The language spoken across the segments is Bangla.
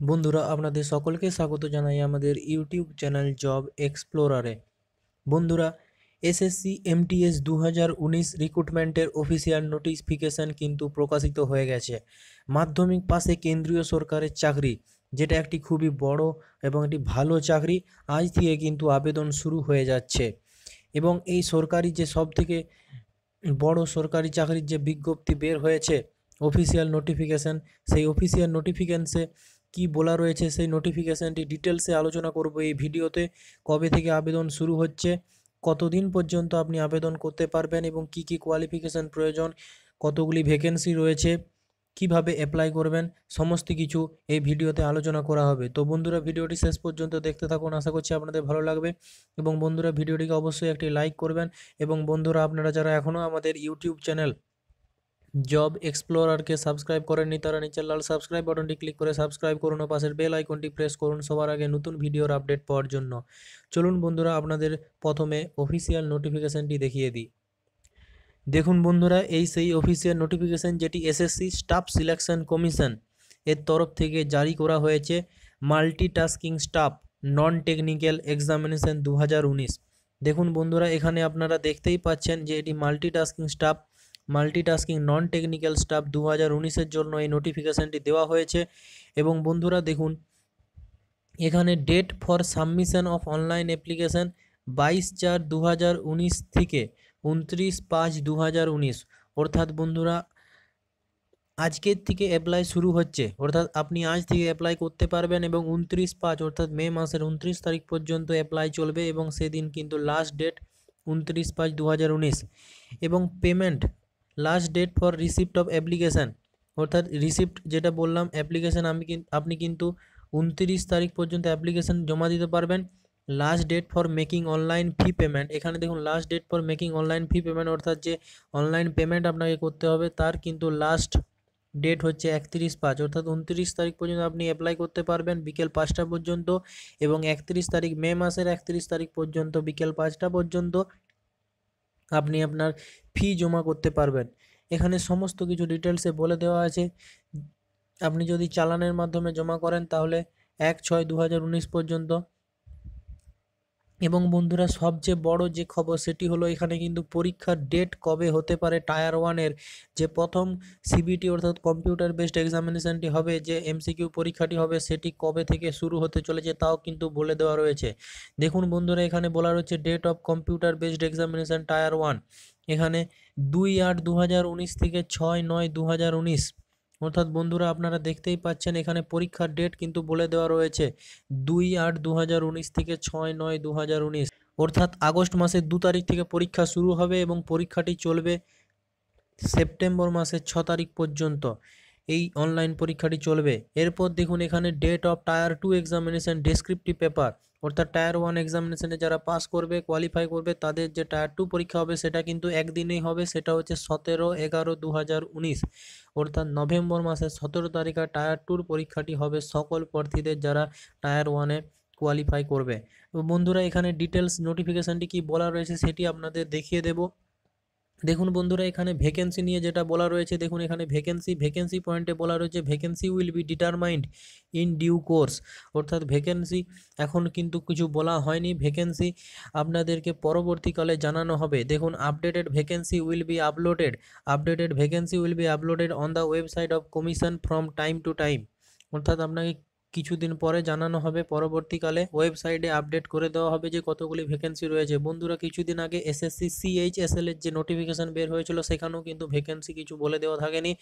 বন্ধুরা আপনাদের সকলকে স্বাগত জানাই আমাদের ইউটিউব চ্যানেল জব এক্সপ্লোরারে। বন্ধুরা, এসএসসি এমটিএস 2019 রিক্রুটমেন্টের অফিসিয়াল নোটিফিকেশন কিন্তু প্রকাশিত হয়ে গেছে। মাধ্যমিক পাশে কেন্দ্রীয় সরকারের চাকরি, যেটা একটি খুবই বড় এবং একটি ভালো চাকরি, আজ থেকে কিন্তু আবেদন শুরু হয়ে যাচ্ছে। এবং এই সরকারি যে সবথেকে বড় সরকারি চাকরির যে বিজ্ঞপ্তি বের হয়েছে, অফিসিয়াল নোটিফিকেশান, সেই অফিসিয়াল নোটিফিকেশানে কি বলা রয়েছে সেই নোটিফিকেশানটি ডিটেলসে আলোচনা করব এই ভিডিওতে। কবে থেকে আবেদন শুরু হচ্ছে, কতদিন পর্যন্ত আপনি আবেদন করতে পারবেন এবং কি কি কোয়ালিফিকেশান প্রয়োজন, কতগুলি ভ্যাকেন্সি রয়েছে, কিভাবে অ্যাপ্লাই করবেন, সমস্ত কিছু এই ভিডিওতে আলোচনা করা হবে। তো বন্ধুরা, ভিডিওটি শেষ পর্যন্ত দেখতে থাকুন, আশা করছি আপনাদের ভালো লাগবে। এবং বন্ধুরা, ভিডিওটিকে অবশ্যই একটি লাইক করবেন। এবং বন্ধুরা, আপনারা যারা এখনও আমাদের ইউটিউব চ্যানেল জব এক্সপ্লোরারকে সাবস্ক্রাইব করেননি, তারা নিচের লাল সাবস্ক্রাইব বাটনটি ক্লিক করে সাবস্ক্রাইব করুন ও পাশের বেল আইকনটি প্রেস করুন সবার আগে নতুন ভিডিওর আপডেট পাওয়ার জন্য। চলুন বন্ধুরা, আপনাদের প্রথমে অফিসিয়াল নোটিফিকেশানটি দেখিয়ে দিই। দেখুন বন্ধুরা, এই সেই অফিসিয়াল নোটিফিকেশান যেটি এসএসসি স্টাফ সিলেকশন কমিশন এর তরফ থেকে জারি করা হয়েছে। Multitasking staff non technical examination 2019। দেখুন বন্ধুরা, এখানে আপনারা দেখতেই পাচ্ছেন যে এটি মাল্টিটাস্কিং নন টেকনিক্যাল স্টাফ 2019-এর জন্য এই নোটিফিকেশানটি দেওয়া হয়েছে। এবং বন্ধুরা দেখুন, এখানে date for submission of online application 22/4/2019 থেকে 29/5/2019। অর্থাৎ বন্ধুরা, আজকের থেকে অ্যাপ্লাই শুরু হচ্ছে, অর্থাৎ আপনি আজ থেকে অ্যাপ্লাই করতে পারবেন এবং 29/5 অর্থাৎ মে মাসের 29 তারিখ পর্যন্ত অ্যাপ্লাই চলবে এবং সেদিন কিন্তু লাস্ট ডেট 29/5/2019। এবং payment last date for receipt of application, অর্থাৎ রিসিপ্ট যেটা বললাম অ্যাপ্লিকেশান আপনি কিন্তু 29 তারিখ পর্যন্ত অ্যাপ্লিকেশান জমা দিতে পারবেন। Last date for making online fee payment, এখানে দেখুন last date for making online fee payment, অর্থাৎ যে অনলাইন পেমেন্ট আপনাকে করতে হবে তার কিন্তু লাস্ট ডেট হচ্ছে 31/5, অর্থাৎ 29 তারিখ পর্যন্ত আপনি অ্যাপ্লাই করতে পারবেন বিকেল 5টা পর্যন্ত। এবং 31 তারিখ, মে মাসের 31 তারিখ পর্যন্ত বিকেল 5টা পর্যন্ত আপনি আপনার ফি জমা করতে পারবেন। এখানে সমস্ত কিছু ডিটেলসে বলে দেওয়া আছে। আপনি যদি চালানের মাধ্যমে জমা করেন তাহলে 1/6/2019 পর্যন্ত। এবং বন্ধুরা, সবচেয়ে বড় যে খবর সেটি হলো এখানে কিন্তু পরীক্ষার ডেট কবে হতে পারে। টায়ার 1-এর যে প্রথম সিবিটি অর্থাৎ কম্পিউটার বেসড এক্সামিনেশানটি হবে, যে এমসিকিউ পরীক্ষাটি হবে, সেটি কবে থেকে শুরু হতে চলেছে তাও কিন্তু বলে দেওয়া রয়েছে। দেখুন বন্ধুরা, এখানে বলা রয়েছে date of computer based examination tier 1, এখানে 2/8/2019 থেকে 6/9/2019। অর্থাৎ বন্ধুরা, আপনারা দেখতেই পাচ্ছেন এখানে পরীক্ষার ডেট কিন্তু বলে দেওয়া রয়েছে 2/8/2019 থেকে 6/9/2019। অর্থাৎ আগস্ট মাসের 2 তারিখ থেকে পরীক্ষা শুরু হবে এবং পরীক্ষাটি চলবে সেপ্টেম্বর মাসের 6 তারিখ পর্যন্ত। এই অনলাইন পরীক্ষাটি চলবে। এরপর দেখুন এখানে date of tier 2 examination descriptive paper, অর্থাৎ টায়ার 1 এক্সামিনেশানে যারা পাস করবে, কোয়ালিফাই করবে, তাদের যে টায়ার 2 পরীক্ষা হবে সেটা কিন্তু একদিনেই হবে, সেটা হচ্ছে 17/11/2019। অর্থাৎ নভেম্বর মাসের 17 তারিখে টায়ার 2 পরীক্ষাটি হবে সকল প্রার্থীদের যারা টায়ার 1-এ কোয়ালিফাই করবে। তো বন্ধুরা, এখানে ডিটেলস নোটিফিকেশানটি কি বলা রয়েছে সেটি আপনাদের দেখিয়ে দেব। দেখুন বন্ধুরা, এখানে ভ্যাকেন্সি নিয়ে যেটা বলা রয়েছে, দেখুন এখানে ভ্যাকেন্সি পয়েন্টে বলা রয়েছে vacancy will be determined in due course. অর্থাৎ ভ্যাকেন্সি এখন কিন্তু কিছু বলা হয়নি, ভ্যাকেন্সি আপনাদেরকে পরবর্তীকালে জানানো হবে। দেখুন, updated vacancy will be uploaded on the website of commission from time to time. অর্থাৎ আপনাকে কিছুদিন পরে জানানো হবে, পরবর্তীকালে ওয়েবসাইটে আপডেট করে দেওয়া হবে যে কতগুলি ভ্যাকেন্সি রয়েছে। বন্ধুরা, কিছুদিন আগে এসএসসি সিএইচএসএল এর যে নোটিফিকেশান বের হয়েছিল সেখানেও কিন্তু ভ্যাকেন্সি কিছু বলে দেওয়া থাকেনি,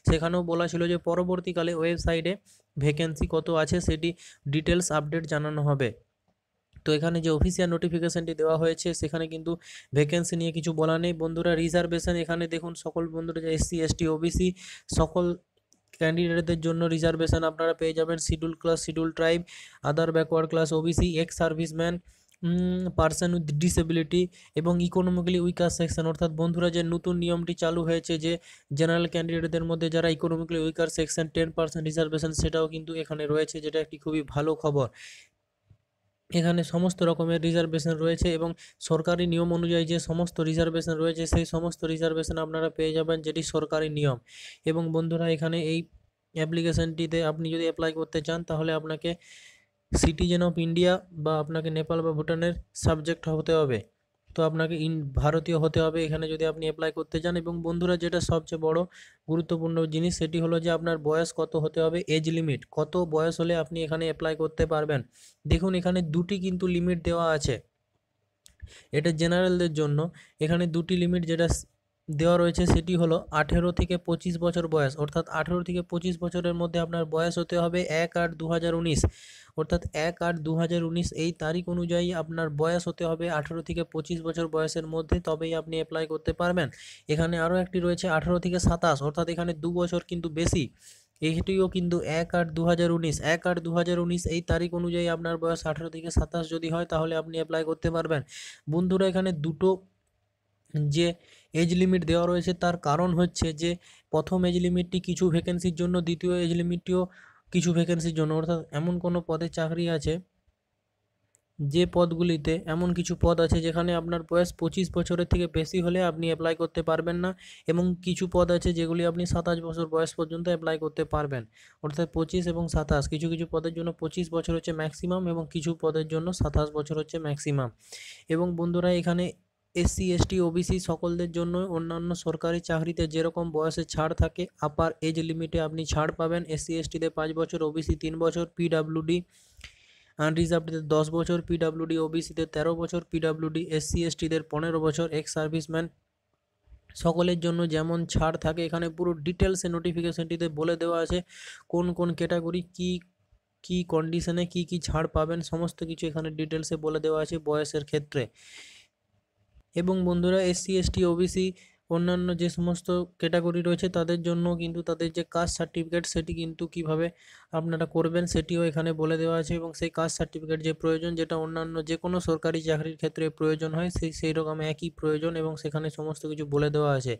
সেখানেও বলা ছিল যে পরবর্তীকালে ওয়েবসাইটে ভ্যাকেন্সি কত আছে সেটি ডিটেলস আপডেট জানানো হবে। তো এখানে যে অফিসিয়াল নোটিফিকেশানটি দেওয়া হয়েছে সেখানে কিন্তু ভ্যাকেন্সি নিয়ে কিছু বলা নেই। বন্ধুরা, রিজার্ভেশন, এখানে দেখুন সকল বন্ধুরা যে এসসি এসটি ওবিসি সকল ক্যান্ডিডেটদের জন্য রিজার্ভেশন আপনারা পেয়ে যাবেন। Schedule class, schedule tribe, other backward class, OBC, ex serviceman, person with disability এবং ইকোনমিক্যালি উইকার সেকশন। অর্থাৎ বন্ধুরা, যে নতুন নিয়মটি চালু হয়েছে যে জেনারেল ক্যান্ডিডেটদের মধ্যে যারা ইকোনমিক্যালি উইকার সেকশন 10% রিজার্ভেশন, সেটাও কিন্তু এখানে রয়েছে, যেটা একটি খুবই ভালো খবর। এখানে সমস্ত রকমের রিজার্ভেশন রয়েছে এবং সরকারি নিয়ম অনুযায়ী যে সমস্ত রিজার্ভেশন রয়েছে সেই সমস্ত রিজার্ভেশন আপনারা পেয়ে যাবেন, যেটি সরকারি নিয়ম। এবং বন্ধুরা, এখানে এই অ্যাপ্লিকেশনটিতে আপনি যদি অ্যাপ্লাই করতে চান তাহলে আপনাকে সিটিজেন অফ ইন্ডিয়া বা আপনাকে নেপাল বা ভুটানের সাবজেক্ট হতে হবে। তো আপনাকে ভারতীয় হতে হবে এখানে যদি আপনি অ্যাপ্লাই করতে চান। এবং বন্ধুরা যেটা সবচেয়ে বড় গুরুত্বপূর্ণ জিনিস সেটি হলো যে আপনার বয়স কত হতে হবে, এজ লিমিট কত বয়স হলে আপনি এখানে অ্যাপ্লাই করতে পারবেন। দেখুন এখানে দুটি কিন্তু লিমিট দেওয়া আছে, এটা জেনারেলদের জন্য। এখানে দুটি লিমিট যেটা দেওয়া রয়েছে সেটি হলো 18 থেকে 25 বছর বয়স, অর্থাৎ 18 থেকে 25 বছরের মধ্যে আপনার বয়স হতে হবে 1/8/2019, অর্থাৎ 1/8/2019 এই তারিখ অনুযায়ী আপনার বয়স হতে হবে 18 থেকে 25 বছর বয়সের মধ্যে, তবেই আপনি অ্যাপ্লাই করতে পারবেন। এখানে আরও একটি রয়েছে 18 থেকে 27, অর্থাৎ এখানে 2 বছর কিন্তু বেশি। এটিও কিন্তু 1/8/2019, 1/8/2019 এই তারিখ অনুযায়ী আপনার বয়স 18 থেকে 27 যদি হয় তাহলে আপনি অ্যাপ্লাই করতে পারবেন। বন্ধুরা এখানে দুটো যে এজ লিমিট দেওয়া রয়েছে তার কারণ হচ্ছে যে প্রথম এজ লিমিটটি কিছু ভ্যাকেন্সির জন্য, দ্বিতীয় এজ লিমিটটিও কিছু ভ্যাকেন্সির জন্য। অর্থাৎ এমন কোনো পদে চাকরি আছে, যে পদগুলিতে এমন কিছু পদ আছে যেখানে আপনার বয়স 25 বছরের থেকে বেশি হলে আপনি অ্যাপ্লাই করতে পারবেন না, এবং কিছু পদ আছে যেগুলি আপনি 27 বছর বয়স পর্যন্ত অ্যাপ্লাই করতে পারবেন। অর্থাৎ 25 এবং 27, কিছু কিছু পদের জন্য 25 বছর হচ্ছে ম্যাক্সিমাম এবং কিছু পদের জন্য 27 বছর হচ্ছে ম্যাক্সিমাম। এবং বন্ধুরা এখানে এসসি এসটি ওবিসি সকলদের জন্য অন্যান্য সরকারি চাকরিতে যেরকম বয়সে ছাড় থাকে, আপার এজ লিমিটে আপনি ছাড় পাবেন। এসসি এসটিতে 5 বছর, ওবিসি 3 বছর, পিডাব্লিউডি আনরিজার্ভডদের 10 বছর, পিডাব্লিউডি ওবিসিদের 13 বছর, পিডাব্লিউডি এসসি এসটিদের 15 বছর, এক্স সার্ভিসম্যান সকলের জন্য যেমন ছাড় থাকে এখানে পুরো ডিটেলসে নোটিফিকেশনটিতে বলে দেওয়া আছে কোন কোন ক্যাটাগরি কি কি কন্ডিশনে কি কি ছাড় পাবেন, সমস্ত কিছু এখানে ডিটেলসে বলে দেওয়া আছে বয়সের ক্ষেত্রে। এবং বন্ধুরা এসসি এসটি ওবিসি অন্যান্য যে সমস্ত ক্যাটাগরি রয়েছে তাদের জন্য কিন্তু তাদের যে কাস্ট সার্টিফিকেট সেটি কিন্তু কিভাবে আপনারা করবেন সেটিও এখানে বলে দেওয়া আছে। এবং সেই কাস্ট সার্টিফিকেট যে প্রয়োজন, যেটা অন্যান্য যে কোনো সরকারি চাকরির ক্ষেত্রে প্রয়োজন হয়, সেই রকম একই প্রয়োজন, এবং সেখানে সমস্ত কিছু বলে দেওয়া আছে।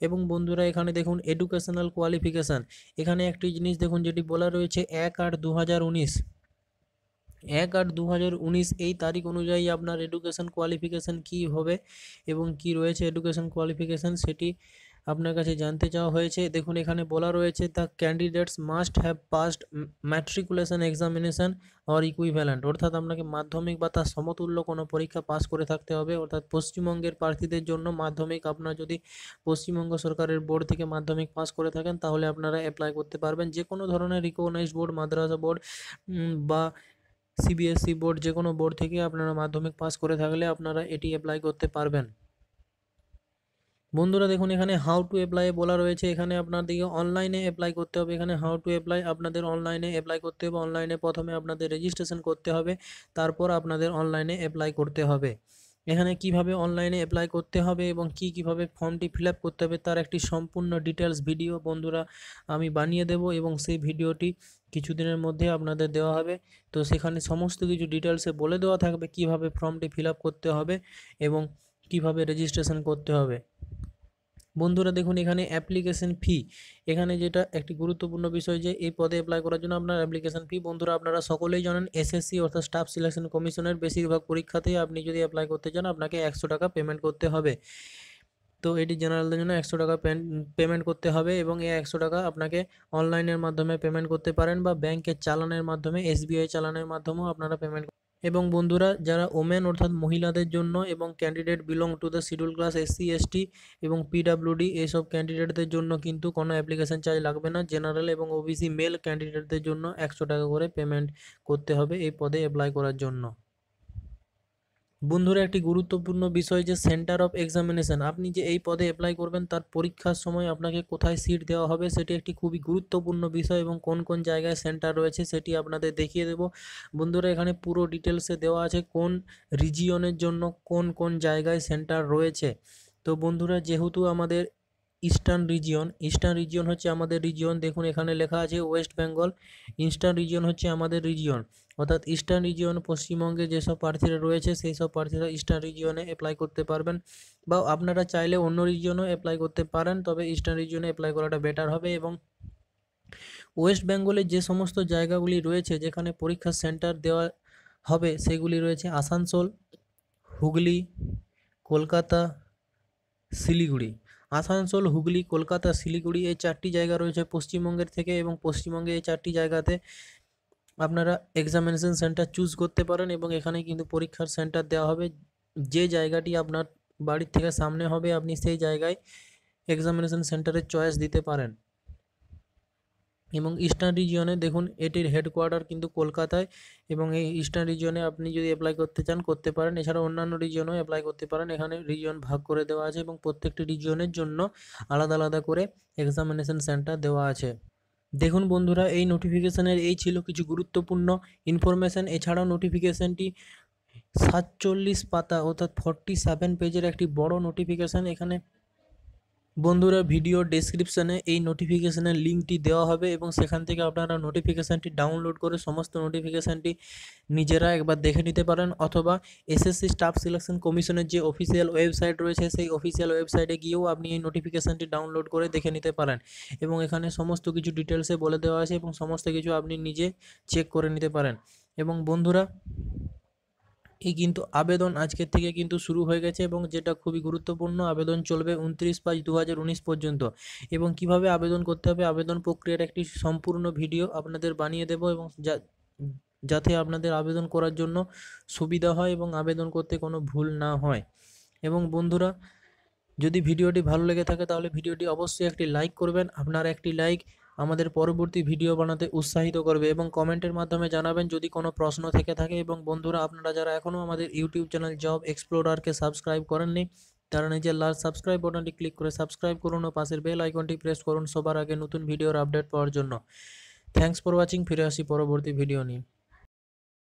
এবং বন্ধুরা এখানে দেখুন এডুকেশনাল কোয়ালিফিকেশান, এখানে একটি জিনিস দেখুন যেটি বলা রয়েছে 1/8/2019, 1/8/2019 এই তারিখ অনুযায়ী আপনার এডুকেশন কোয়ালিফিকেশান কী হবে এবং কি রয়েছে এডুকেশন কোয়ালিফিকেশান সেটি আপনার কাছে জানতে চাওয়া হয়েছে। দেখুন এখানে বলা রয়েছে the candidates must have passed matriculation examination or equivalent, অর্থাৎ আপনাকে মাধ্যমিক বা তার সমতুল্য কোনো পরীক্ষা পাস করে থাকতে হবে। অর্থাৎ পশ্চিমবঙ্গের প্রার্থীদের জন্য মাধ্যমিক, আপনার যদি পশ্চিমবঙ্গ সরকারের বোর্ড থেকে মাধ্যমিক পাস করে থাকেন তাহলে আপনারা অ্যাপ্লাই করতে পারবেন। যে কোনো ধরনের রিকগনাইজড বোর্ড, মাদ্রাসা বোর্ড বা সিবিএসসি বোর্ড, যে কোনো বোর্ড থেকে আপনারা মাধ্যমিক পাস করে থাকলে আপনারা এটি অ্যাপ্লাই করতে পারবেন। বন্ধুরা দেখুন এখানে হাউ টু অ্যাপ্লাই বলা রয়েছে, এখানে আপনাদেরকে অনলাইনে অ্যাপ্লাই করতে হবে। এখানে হাউ টু অ্যাপ্লাই আপনাদের অনলাইনে অ্যাপ্লাই করতে হবে। অনলাইনে প্রথমে আপনাদের রেজিস্ট্রেশন করতে হবে, তারপর আপনাদের অনলাইনে অ্যাপ্লাই করতে হবে। এখানে কিভাবে অনলাইনে অ্যাপ্লাই করতে হবে এবং কিভাবে ফর্মটি ফিল আপ করতে হবে তার একটি সম্পূর্ণ ডিটেলস ভিডিও বন্ধুরা আমি বানিয়ে দেব, এবং সেই ভিডিওটি কিছুদিনের মধ্যে আপনাদের দেওয়া হবে। তো সেখানে সমস্ত কিছু ডিটেলসে বলে দেওয়া থাকবে কিভাবে ফর্মটি ফিল আপ করতে হবে এবং কিভাবে রেজিস্ট্রেশন করতে হবে। বন্ধুরা দেখুন এখানে অ্যাপ্লিকেশন ফি, এখানে যেটা একটি গুরুত্বপূর্ণ বিষয় যে এই পদে অ্যাপ্লাই করার জন্য আপনার অ্যাপ্লিকেশন ফি, বন্ধুরা আপনারা সকলেই জানেন এসএসসি অর্থাৎ স্টাফ সিলেকশন কমিশনের বেশিরভাগ পরীক্ষাতেই আপনি যদি অ্যাপ্লাই করতে চান আপনাকে 100 টাকা পেমেন্ট করতে হবে। তো এটি জেনারেলদের জন্য 100 টাকা পেমেন্ট করতে হবে, এবং এই 100 টাকা আপনাকে অনলাইনের মাধ্যমে পেমেন্ট করতে পারেন বা ব্যাংকের চালানের মাধ্যমে, এসবিআই চালানের মাধ্যমেও আপনারা পেমেন্ট। এবং বন্ধুরা যারা ওমেন অর্থাৎ মহিলাদের জন্য এবং candidate belong to the schedule class SC ST এবং পিডাব্লিউডি এইসব ক্যান্ডিডেটদের জন্য কিন্তু কোনো অ্যাপ্লিকেশন চার্জ লাগবে না। জেনারেল এবং ওবিসি মেল ক্যান্ডিডেটদের জন্য 100 টাকা করে পেমেন্ট করতে হবে এই পদে অ্যাপ্লাই করার জন্য। বন্ধুরা একটি গুরুত্বপূর্ণ বিষয় যে সেন্টার অফ এক্সামিনেশন, আপনি যে এই পদে অ্যাপ্লাই করবেন তার পরীক্ষার সময় আপনাকে কোথায় সিট দেওয়া হবে সেটি একটি খুবই গুরুত্বপূর্ণ বিষয়, এবং কোন কোন জায়গায় সেন্টার রয়েছে সেটি আপনাদের দেখিয়ে দেব। বন্ধুরা এখানে পুরো ডিটেলসে দেওয়া আছে কোন রিজিয়নের জন্য কোন কোন জায়গায় সেন্টার রয়েছে। তো বন্ধুরা যেহেতু আমাদের ইস্টার্ন রিজিয়ন হচ্ছে আমাদের রিজিয়ন, দেখুন এখানে লেখা আছে ওয়েস্ট বেঙ্গল, ইস্টার্ন রিজিয়ন হচ্ছে আমাদের রিজিয়ন, অর্থাৎ ইস্টার্ন রিজিয়ন পশ্চিমবঙ্গে যেসব প্রার্থীরা রয়েছে সেই সব প্রার্থীরা ইস্টার্ন রিজিয়নে অ্যাপ্লাই করতে পারবেন, বা আপনারা চাইলে অন্য রিজিয়নেও অ্যাপ্লাই করতে পারেন, তবে ইস্টার্ন রিজিয়নে অ্যাপ্লাই করাটা বেটার হবে। এবং ওয়েস্ট বেঙ্গলের যে সমস্ত জায়গাগুলি রয়েছে যেখানে পরীক্ষার সেন্টার দেওয়া হবে সেগুলি রয়েছে আসানসোল, হুগলি, কলকাতা, শিলিগুড়ি। আসানসোল, হুগলি, কলকাতা, শিলিগুড়ি এই 4টি জায়গা রয়েছে পশ্চিমবঙ্গের থেকে, এবং পশ্চিমবঙ্গে এই 4টি জায়গাতে আপনারা এক্সামিনেশন সেন্টার চুজ করতে পারেন, এবং এখানে কিন্তু পরীক্ষার সেন্টার দেওয়া হবে। যে জায়গাটি আপনার বাড়ির থেকে সামনে হবে আপনি সেই জায়গায় এক্সামিনেশন সেন্টারের চয়েস দিতে পারেন। এবং ইস্টার্ন রিজিয়নে দেখুন এটির হেডকোয়ার্টার কিন্তু কলকাতায়, এবং এই ইস্টার্ন রিজিয়নে আপনি যদি অ্যাপ্লাই করতে চান করতে পারেন। এছাড়া অন্যান্য রিজিয়নেও অ্যাপ্লাই করতে পারেন। এখানে রিজিয়ন ভাগ করে দেওয়া আছে এবং প্রত্যেকটি রিজিয়নের জন্য আলাদা আলাদা করে এক্সামিনেশন সেন্টার দেওয়া আছে। দেখুন বন্ধুরা, এই নোটিফিকেশনের এই ছিল কিছু গুরুত্বপূর্ণ ইনফরমেশান। এছাড়াও নোটিফিকেশানটি 47 পাতা অর্থাৎ 47 পেজের একটি বড় নোটিফিকেশান। এখানে বন্ধুরা ভিডিও ডেসক্রিপশানে এই নোটিফিকেশানের লিঙ্কটি দেওয়া হবে, এবং সেখান থেকে আপনারা নোটিফিকেশানটি ডাউনলোড করে সমস্ত নোটিফিকেশানটি নিজেরা একবার দেখে নিতে পারেন, অথবা এসএসসি স্টাফ সিলেকশন কমিশনের যে অফিসিয়াল ওয়েবসাইট রয়েছে সেই অফিসিয়াল ওয়েবসাইটে গিয়েও আপনি এই নোটিফিকেশানটি ডাউনলোড করে দেখে নিতে পারেন, এবং এখানে সমস্ত কিছু ডিটেলসে বলে দেওয়া আছে এবং সমস্ত কিছু আপনি নিজে চেক করে নিতে পারেন। এবং বন্ধুরা, এই কিন্তু আবেদন আজকের থেকে কিন্তু শুরু হয়ে গেছে, এবং যেটা খুবই গুরুত্বপূর্ণ, আবেদন চলবে 29/5/2019 পর্যন্ত। এবং কিভাবে আবেদন করতে হবে, আবেদন প্রক্রিয়ার একটি সম্পূর্ণ ভিডিও আপনাদের বানিয়ে দেব, এবং যাতে আপনাদের আবেদন করার জন্য সুবিধা হয় এবং আবেদন করতে কোনো ভুল না হয়। এবং বন্ধুরা, যদি ভিডিওটি ভালো লেগে থাকে তাহলে ভিডিওটি অবশ্যই একটি লাইক করবেন। আপনার একটি লাইক আমাদের পরবর্তী ভিডিও বানাতে উৎসাহিত করবে, এবং কমেন্টের মাধ্যমে জানাবেন যদি কোনো প্রশ্ন থেকে থাকে। এবং বন্ধুরা, আপনারা যারা এখনও আমাদের ইউটিউব চ্যানেল জব এক্সপ্লোরারকে সাবস্ক্রাইব করেননি, তারা নিজের লাল সাবস্ক্রাইব বাটনটি ক্লিক করে সাবস্ক্রাইব করুন ও পাশের বেল আইকনটি প্রেস করুন সবার আগে নতুন ভিডিওর আপডেট পাওয়ার জন্য। Thanks for watching. ফিরে আসি পরবর্তী ভিডিও নিয়ে।